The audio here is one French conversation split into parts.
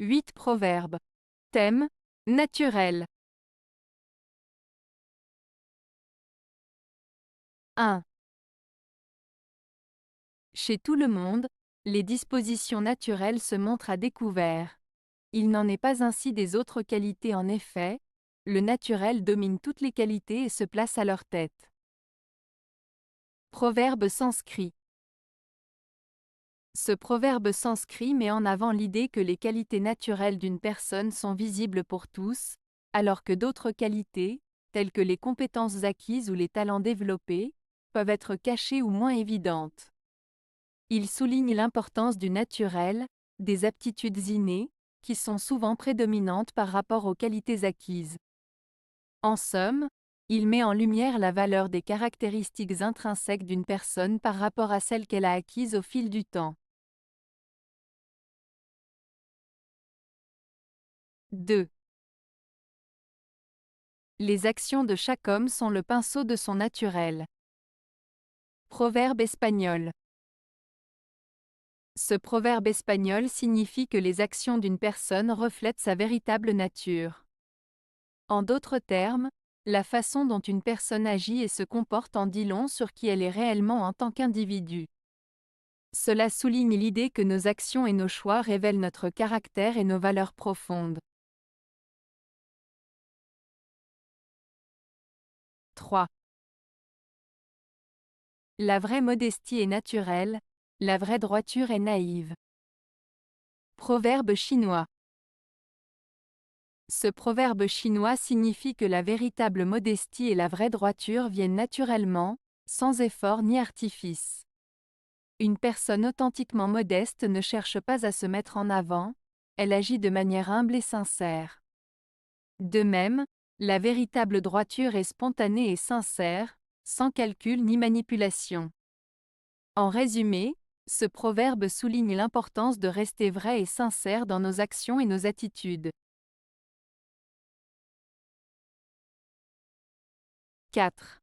8 proverbes. Thème: naturel. 1. Chez tout le monde, les dispositions naturelles se montrent à découvert. Il n'en est pas ainsi des autres qualités en effet, le naturel domine toutes les qualités et se place à leur tête. Proverbe sanskrit. Ce proverbe sanskrit met en avant l'idée que les qualités naturelles d'une personne sont visibles pour tous, alors que d'autres qualités, telles que les compétences acquises ou les talents développés, peuvent être cachées ou moins évidentes. Il souligne l'importance du naturel, des aptitudes innées, qui sont souvent prédominantes par rapport aux qualités acquises. En somme, il met en lumière la valeur des caractéristiques intrinsèques d'une personne par rapport à celles qu'elle a acquises au fil du temps. 2. Les actions de chaque homme sont le pinceau de son naturel. Proverbe espagnol. Ce proverbe espagnol signifie que les actions d'une personne reflètent sa véritable nature. En d'autres termes, la façon dont une personne agit et se comporte en dit long sur qui elle est réellement en tant qu'individu. Cela souligne l'idée que nos actions et nos choix révèlent notre caractère et nos valeurs profondes. 3. La vraie modestie est naturelle, la vraie droiture est naïve. Proverbe chinois. Ce proverbe chinois signifie que la véritable modestie et la vraie droiture viennent naturellement, sans effort ni artifice. Une personne authentiquement modeste ne cherche pas à se mettre en avant, elle agit de manière humble et sincère. De même, la véritable droiture est spontanée et sincère, sans calcul ni manipulation. En résumé, ce proverbe souligne l'importance de rester vrai et sincère dans nos actions et nos attitudes. 4.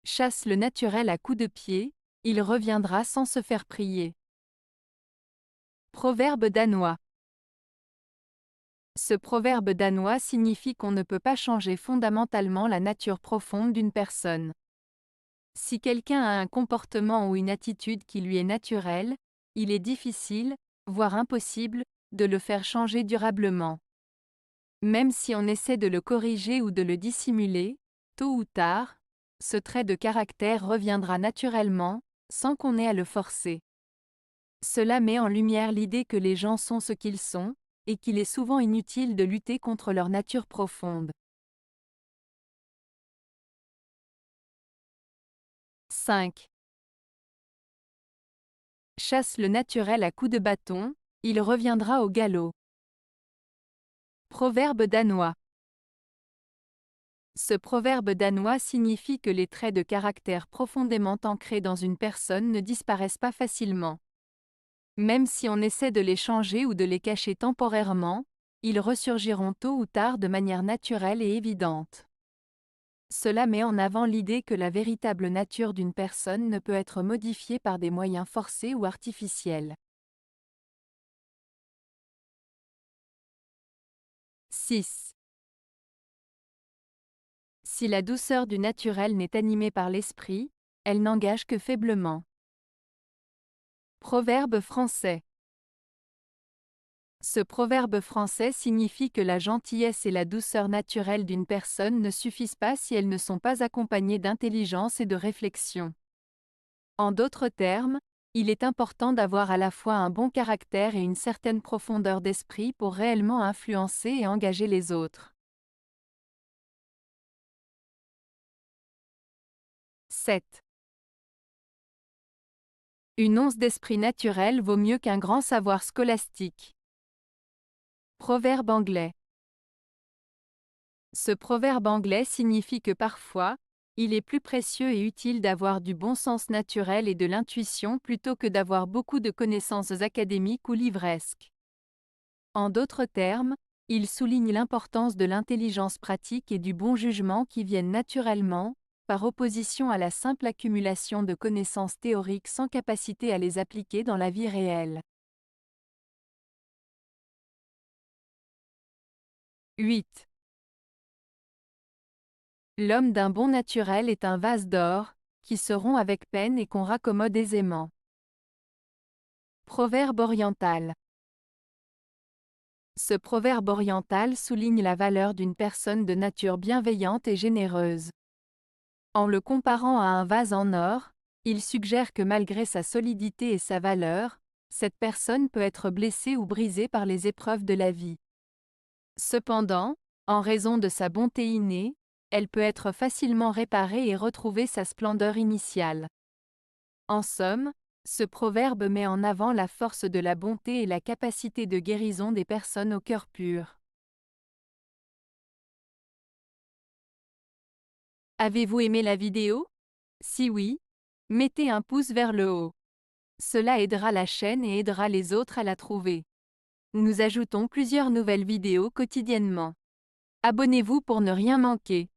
Chasse le naturel à coups de pied, il reviendra sans se faire prier. Proverbe danois. Ce proverbe danois signifie qu'on ne peut pas changer fondamentalement la nature profonde d'une personne. Si quelqu'un a un comportement ou une attitude qui lui est naturelle, il est difficile, voire impossible, de le faire changer durablement. Même si on essaie de le corriger ou de le dissimuler, tôt ou tard, ce trait de caractère reviendra naturellement, sans qu'on ait à le forcer. Cela met en lumière l'idée que les gens sont ce qu'ils sont, et qu'il est souvent inutile de lutter contre leur nature profonde. 5. Chasse le naturel à coups de bâton, il reviendra au galop. Proverbe danois. Ce proverbe danois signifie que les traits de caractère profondément ancrés dans une personne ne disparaissent pas facilement. Même si on essaie de les changer ou de les cacher temporairement, ils ressurgiront tôt ou tard de manière naturelle et évidente. Cela met en avant l'idée que la véritable nature d'une personne ne peut être modifiée par des moyens forcés ou artificiels. 6. Si la douceur du naturel n'est animée par l'esprit, elle n'engage que faiblement. Proverbe français. Ce proverbe français signifie que la gentillesse et la douceur naturelle d'une personne ne suffisent pas si elles ne sont pas accompagnées d'intelligence et de réflexion. En d'autres termes, il est important d'avoir à la fois un bon caractère et une certaine profondeur d'esprit pour réellement influencer et engager les autres. 7. Une once d'esprit naturel vaut mieux qu'un grand savoir scolastique. Proverbe anglais. Ce proverbe anglais signifie que parfois, il est plus précieux et utile d'avoir du bon sens naturel et de l'intuition plutôt que d'avoir beaucoup de connaissances académiques ou livresques. En d'autres termes, il souligne l'importance de l'intelligence pratique et du bon jugement qui viennent naturellement, par opposition à la simple accumulation de connaissances théoriques sans capacité à les appliquer dans la vie réelle. 8. L'homme d'un bon naturel est un vase d'or, qui se rompt avec peine et qu'on raccommode aisément. Proverbe oriental. Ce proverbe oriental souligne la valeur d'une personne de nature bienveillante et généreuse. En le comparant à un vase en or, il suggère que malgré sa solidité et sa valeur, cette personne peut être blessée ou brisée par les épreuves de la vie. Cependant, en raison de sa bonté innée, elle peut être facilement réparée et retrouver sa splendeur initiale. En somme, ce proverbe met en avant la force de la bonté et la capacité de guérison des personnes au cœur pur. Avez-vous aimé la vidéo? Si oui, mettez un pouce vers le haut. Cela aidera la chaîne et aidera les autres à la trouver. Nous ajoutons plusieurs nouvelles vidéos quotidiennement. Abonnez-vous pour ne rien manquer.